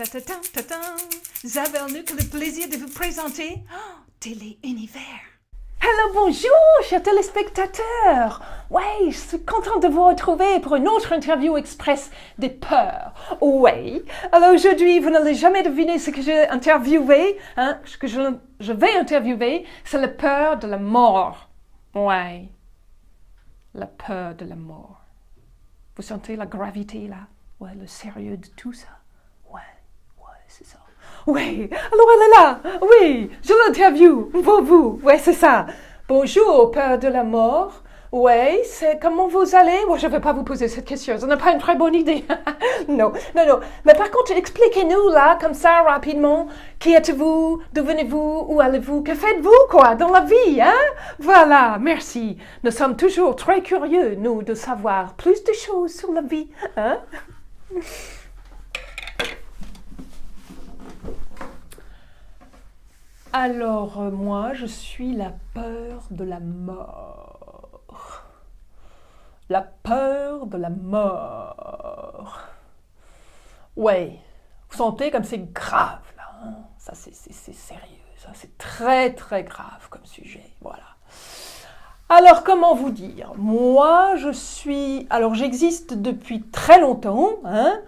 Ta-ta-ta, ta-ta. Isabelle Nuc, le plaisir de vous présenter Télé Univers. Hello, bonjour, chers téléspectateurs. Ouais, je suis contente de vous retrouver pour une autre interview express des peurs. Ouais, alors aujourd'hui, vous n'allez jamais deviner ce que j'ai interviewé. Ce que je vais interviewer, c'est la peur de la mort. Ouais, la peur de la mort. Vous sentez la gravité là? Ouais, le sérieux de tout ça? Ouais, c'est ça. Oui, alors elle est là. Oui, je l'interview pour vous. Ouais, c'est ça. Bonjour, peur de la mort. Ouais, c'est comment vous allez? Moi, je ne vais pas vous poser cette question. Ce n'est pas une très bonne idée. Non. Mais par contre, expliquez-nous là, comme ça, rapidement. Qui êtes-vous? D'où venez-vous? Où allez-vous? Que faites-vous, quoi, dans la vie, hein? Voilà, merci. Nous sommes toujours très curieux, nous, de savoir plus de choses sur la vie, hein? Alors, moi, je suis la peur de la mort. La peur de la mort. Ouais, vous sentez comme c'est grave, là. Hein? Ça, c'est sérieux. Ça, c'est très, très grave comme sujet. Voilà. Alors, comment vous dire? Moi, alors, j'existe depuis très longtemps, hein,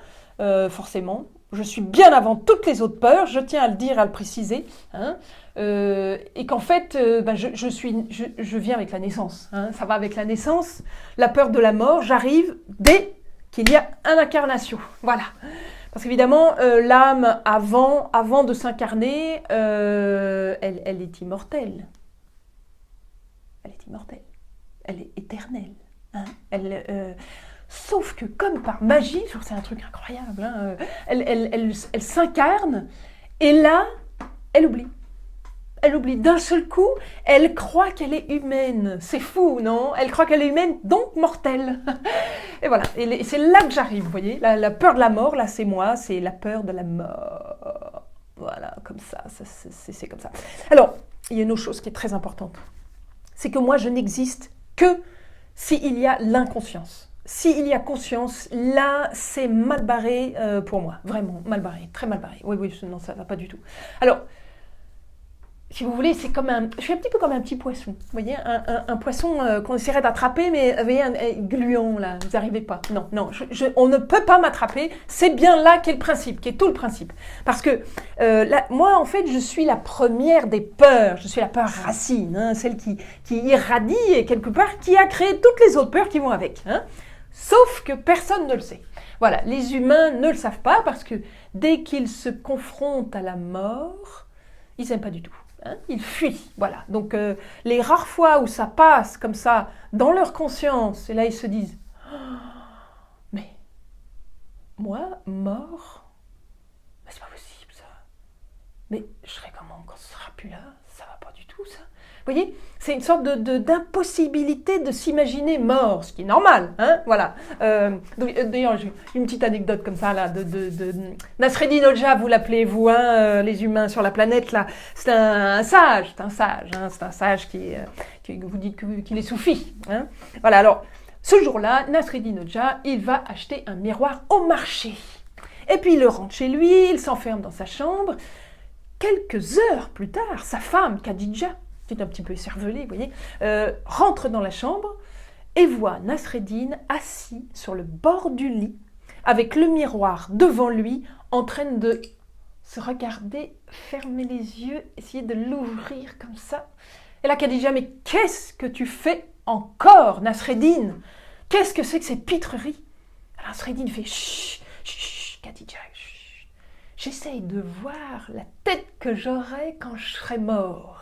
forcément. Je suis bien avant toutes les autres peurs, je tiens à le dire, à le préciser, hein, et qu'en fait, je viens avec la naissance, hein, ça va avec la naissance. La peur de la mort, j'arrive dès qu'il y a une incarnation, voilà. Parce qu'évidemment, l'âme, avant de s'incarner, elle est immortelle. Elle est immortelle, elle est éternelle, hein, sauf que comme par magie, c'est un truc incroyable, hein, elle s'incarne et là, elle oublie. Elle oublie d'un seul coup, elle croit qu'elle est humaine. C'est fou, non? Elle croit qu'elle est humaine, donc mortelle. Et voilà, et c'est là que j'arrive, vous voyez. La peur de la mort, là, c'est moi, c'est la peur de la mort. Voilà, comme ça, c'est comme ça. Alors, il y a une autre chose qui est très importante. C'est que moi, je n'existe que s'il y a l'inconscience. S'il y a conscience, là, c'est mal barré pour moi. Vraiment, mal barré, très mal barré. Oui, non, ça ne va pas du tout. Alors, si vous voulez, je suis un petit peu comme un petit poisson. Vous voyez, un poisson qu'on essaierait d'attraper, mais vous voyez, un gluant, là, vous n'arrivez pas. Non, on ne peut pas m'attraper. C'est bien là qu'est le principe, qui est tout le principe. Parce que moi, en fait, je suis la première des peurs. Je suis la peur racine, hein, celle qui irradie et quelque part, qui a créé toutes les autres peurs qui vont avec. Hein. Sauf que personne ne le sait. Voilà, les humains ne le savent pas parce que dès qu'ils se confrontent à la mort, ils n'aiment pas du tout. Hein, ils fuient, voilà. Donc, les rares fois où ça passe comme ça dans leur conscience, et là ils se disent oh, « Mais moi, mort, c'est pas possible ça. Mais je serai comment quand ce sera plus là? Ça va pas du tout ça. » Vous voyez, c'est une sorte d'impossibilité de s'imaginer mort, ce qui est normal, hein, voilà. D'ailleurs, j'ai une petite anecdote comme ça, là, de Nasreddin Hoxha, vous l'appelez, vous, hein, les humains sur la planète, là. C'est un sage, qui vous dit qu'il est soufi, hein. Voilà, alors, ce jour-là, Nasreddin Hoxha, il va acheter un miroir au marché. Et puis, il le rentre chez lui, il s'enferme dans sa chambre. Quelques heures plus tard, sa femme, Khadija, qui est un petit peu écervelée, vous voyez, rentre dans la chambre et voit Nasreddin assis sur le bord du lit, avec le miroir devant lui, en train de se regarder, fermer les yeux, essayer de l'ouvrir comme ça. Et là, Khadija, mais qu'est-ce que tu fais encore, Nasreddin? Qu'est-ce que c'est que ces pitreries? Alors Nasreddin fait chut, Khadija, chut. J'essaye de voir la tête que j'aurai quand je serai mort.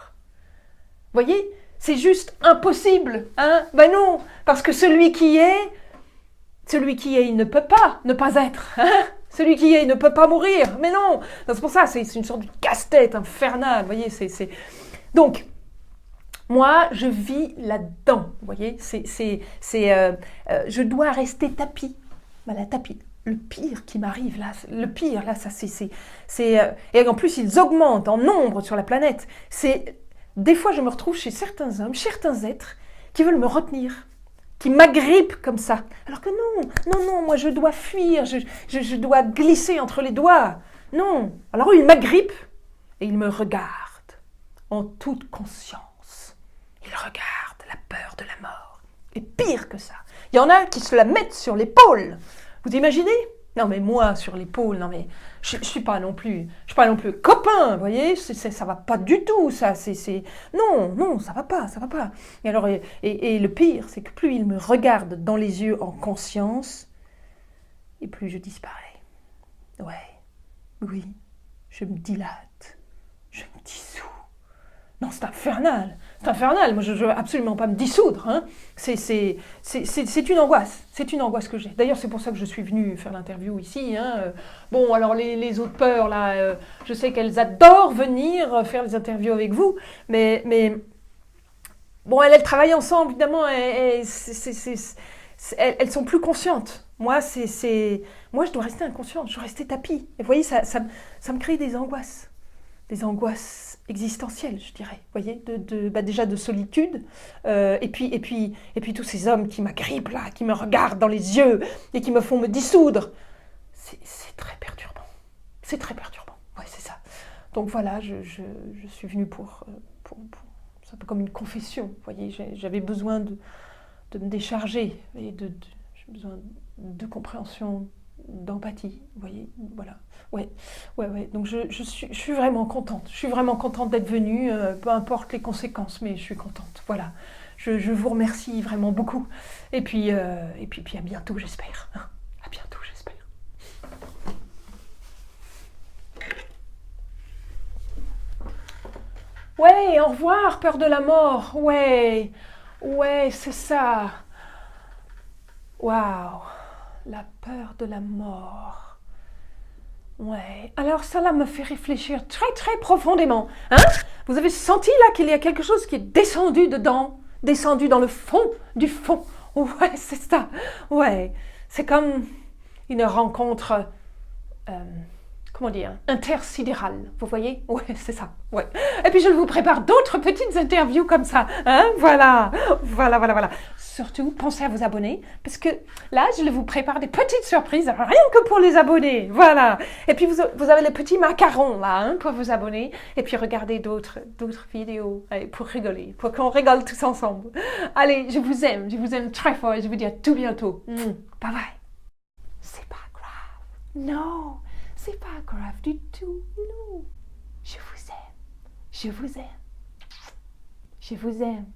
Vous voyez, c'est juste impossible, hein? Ben non, parce que celui qui est, il ne peut pas ne pas être, hein? Celui qui est, il ne peut pas mourir, mais non, c'est pour ça, c'est une sorte de casse-tête infernale, vous voyez, Donc, moi, je vis là-dedans, vous voyez, je dois rester tapis, voilà, tapis. Le pire qui m'arrive là, et en plus, ils augmentent en nombre sur la planète, des fois, je me retrouve chez certains hommes, certains êtres qui veulent me retenir, qui m'agrippent comme ça. Alors que non, moi je dois fuir, je dois glisser entre les doigts. Non. Alors il m'agrippe et il me regarde en toute conscience. Il regarde la peur de la mort. Et pire que ça, il y en a qui se la mettent sur l'épaule. Vous imaginez? Non mais moi sur l'épaule, non mais je suis pas non plus copain, vous voyez, ça va pas du tout, ça, non, ça va pas. Et alors et le pire, c'est que plus il me regarde dans les yeux en conscience, et plus je disparais. Ouais, oui, je me dilate, je me dissous. Non, c'est infernal. Moi, je veux absolument pas me dissoudre. Hein. C'est une angoisse que j'ai. D'ailleurs, c'est pour ça que je suis venue faire l'interview ici. Hein. Bon, alors les autres peurs, là, je sais qu'elles adorent venir faire les interviews avec vous, mais bon, elles travaillent ensemble, évidemment, elles sont plus conscientes. Moi, moi, je dois rester inconsciente, je dois rester tapis. Et vous voyez, ça me crée des angoisses existentielles, je dirais. Vous voyez, déjà de solitude, et puis tous ces hommes qui m'agrippent là, qui me regardent dans les yeux et qui me font me dissoudre. C'est très perturbant. C'est très perturbant. Ouais, c'est ça. Donc voilà, je suis venue pour c'est un peu comme une confession. Vous voyez, j'avais besoin de me décharger et j'ai besoin de compréhension, d'empathie, vous voyez, voilà. Ouais. Donc je suis vraiment contente. Je suis vraiment contente d'être venue, peu importe les conséquences, mais je suis contente. Voilà. Je vous remercie vraiment beaucoup. Et puis à bientôt, j'espère. Hein. À bientôt, j'espère. Ouais, au revoir, peur de la mort. Ouais, c'est ça. Waouh, la peur de la mort. Ouais, alors ça là me fait réfléchir très très profondément. Hein? Vous avez senti là qu'il y a quelque chose qui est descendu dedans, descendu dans le fond du fond. Ouais, c'est ça. Ouais, c'est comme une rencontre, comment dire, intersidérale. Vous voyez? Ouais, c'est ça. Ouais. Et puis je vous prépare d'autres petites interviews comme ça. Hein? Voilà. Surtout, pensez à vous abonner, parce que là, je vous prépare des petites surprises, rien que pour les abonnés, voilà. Et puis, vous avez les petits macarons, là, hein, pour vous abonner, et puis regardez d'autres vidéos, allez, pour rigoler, pour qu'on rigole tous ensemble. Allez, je vous aime très fort, et je vous dis à tout bientôt. Bye bye. C'est pas grave. Non, c'est pas grave du tout, non. Je vous aime. Je vous aime.